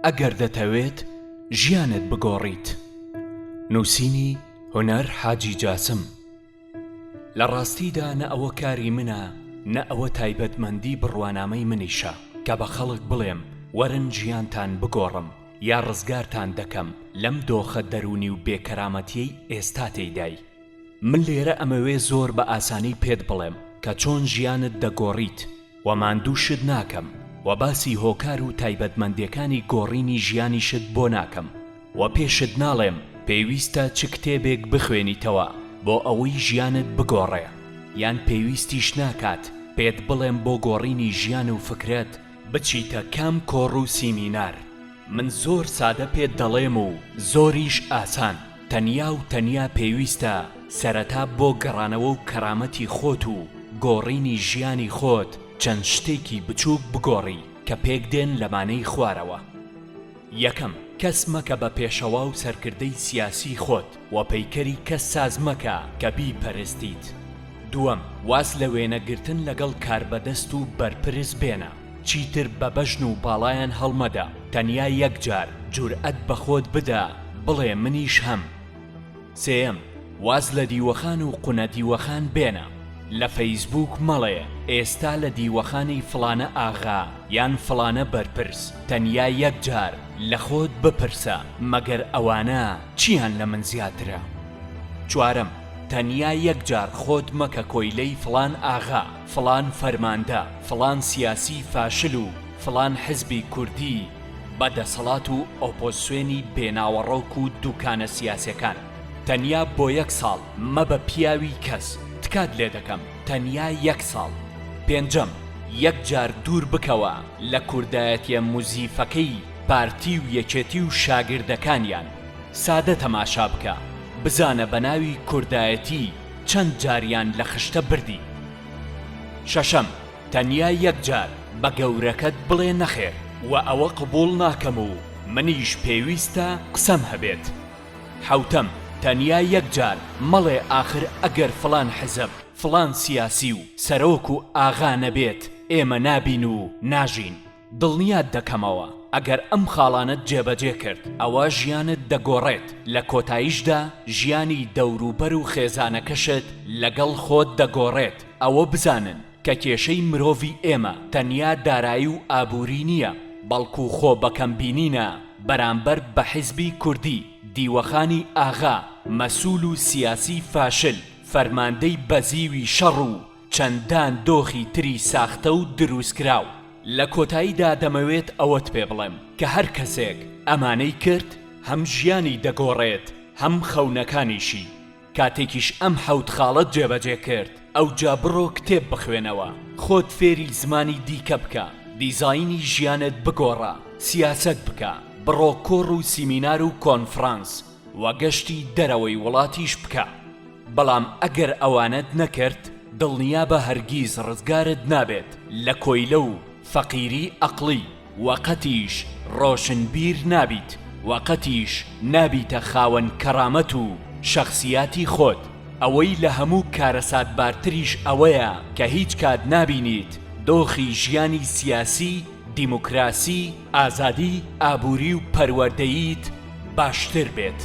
ئەگەر دەتەوێت ژیانت بگۆڕیت. نووسینی هونەر حاجی جاسم. لە ڕاستیدا نە ئەوە کاری منە، نە ئەوە تایبەتمەندی بڕوانامەی منیشە کە بە خەڵک بڵێم وەرن ژیانتان بگۆڕم یا ڕزگارتان دەکەم لەم دۆخە دەرونی و بێکەرامەتیەی ئێستا تێیدای. من لێرە ئەمەوێ زۆر بە ئاسانی پێت بڵێم کە چۆن ژیانت دەگۆڕیت و ماندووشت ناکەم و باسی هۆکار و تایبەتمەندیەکانی گۆڕینی ژیانیشت بۆ ناکەم و پێشت ناڵێم پێویستە چ کتێبێک بخوێنیتەوە بۆ ئەوەی ژیانت بگۆڕێ، یان پێویستیش ناکات پێت بڵێم بۆ گۆڕینی ژیان و فکرێت بچیتە کام کۆڕ و سیمینار. من زۆر سادە پێت دەڵێم و زۆریش ئاسان. تەنیا و تەنیا پێویستە سەرەتا بۆ گەڕانەوە و کەرامەتی خۆت و گۆڕینی ژیانی خۆت چەند شتێکی بچووک بگۆڕی کە پێک دێن لەمانەی خوارەوە. یەکەم، کەس مەکە بە پێشەوا و سەرکردەی سیاسی خۆت و پەیکەری کەس ساز مەکە کە بیپەرستیت. دووەم، واز لە وێنەگرتن لەگەڵ کاربەدەست و بەرپرس بێنە، چیتر بە بەژن و باڵایان هەڵمەدا، تەنیا یەکجار جورئەت بە خۆت بدە بڵێ منیش هەم. سێەم، واز لە دیوەخان و قونە دیوەخان بێنە، لە فەیسبووک مەڵێ ئێستا لە دیوەخانی فڵانە ئاغا یان فڵانە بەرپرس، تەنیا یەکجار لە خۆت بپرسە مەگەر ئەوانە چیان لە من زیاترە. چوارەم، تەنیا یەکجار خۆت مەکە کۆیلەی فڵان ئاغا، فڵان فەرماندە، فڵان سیاسی فاشل و فڵان حزبی کوردی بەدەسەڵات و ئۆپۆزسیۆنی بێناوەڕۆک و دوکانە سیاسیەکان. تەنیا بۆ 1 ساڵ مەبە پیاوی کەس، تکات لێ دەکەم، تەنیا 1 ساڵ. پێنجەم، یەکجار دوور بکەوە لە کوردایەتیە موزیفەکەی پارتی و یەکێتی و شاگردەکانیان. سادە تەماشا بکە، بزانە بە ناوی کوردایەتی چەند جاریان لە خشتە بردی. شەشەم، تەنیا یەکجار بە گەورەکەت بڵێ نەخێر و ئەوە قبوڵ ناکەم و منیش پێویستە قسەم هەبێت. حەوتەم، تەنیا یەکجار مەڵێ ئاخر ئەگەر فڵان حزب، فڵان سیاسی و سەرۆک و ئاغا نەبێت ئێمە نابین و ناژین. دڵنیات دەکەمەوە ئەگەر ئەم خاڵانت جێبەجێ کرد ئەوە ژیانت دەگۆڕێت، لە کۆتاییشدا ژیانی دەوروبەر و خێزانەکەشت لەگەڵ خۆت دەگۆڕێت. ئەوە بزانن کە کێشەی مرۆڤی ئێمە تەنیا دارایی و ئابووری نییە، بەڵکو خۆ بەکەمبینینە بەرامبەر بە حیزبی کوردی، دیوەخانی ئاغا، مەسوول و سیاسی فاشل، فەرماندەی بەزیوی شەڕ و چەندان دۆخی تری ساختە و دروستکراو. لە کۆتاییدا دەمەوێت ئەوەت پێ بڵێم کە هەر کەسێک ئەمانەی کرد هەم ژیانی دەگۆڕێت هەم خەونەکانیشی. کاتێکیش ئەم حەوت خاڵت جێبەجێ کرد ئەوجا بڕۆ کتێب بخوێنەوە، خۆت فێری زمانی دیکە بکە، دیزاینی ژیانت بگۆڕە، سیاسەت بکە، بڕۆ کۆڕ و سیمینار و کۆنفرانس و گەشتی دەرەوەی وڵاتیش بکە. بەڵام ئەگەر ئەوانت نەکرد دڵنیا بە هەرگیز ڕزگارت نابێت لە کۆیلە و فەقیری ئەقڵی، وەقەتیش ڕۆشنبیر نابیت، وەقەتیش نابیتە خاوەن کەرامەت و شەخسیاتی خۆت. ئەوەی لە هەموو کارەساتبارتریش ئەوەیە کە هیچ کات نابینیت دۆخی ژیانی سیاسی، دیموکراسی، ئازادی، ئابووری و پەروەردەییت باشتر بێت.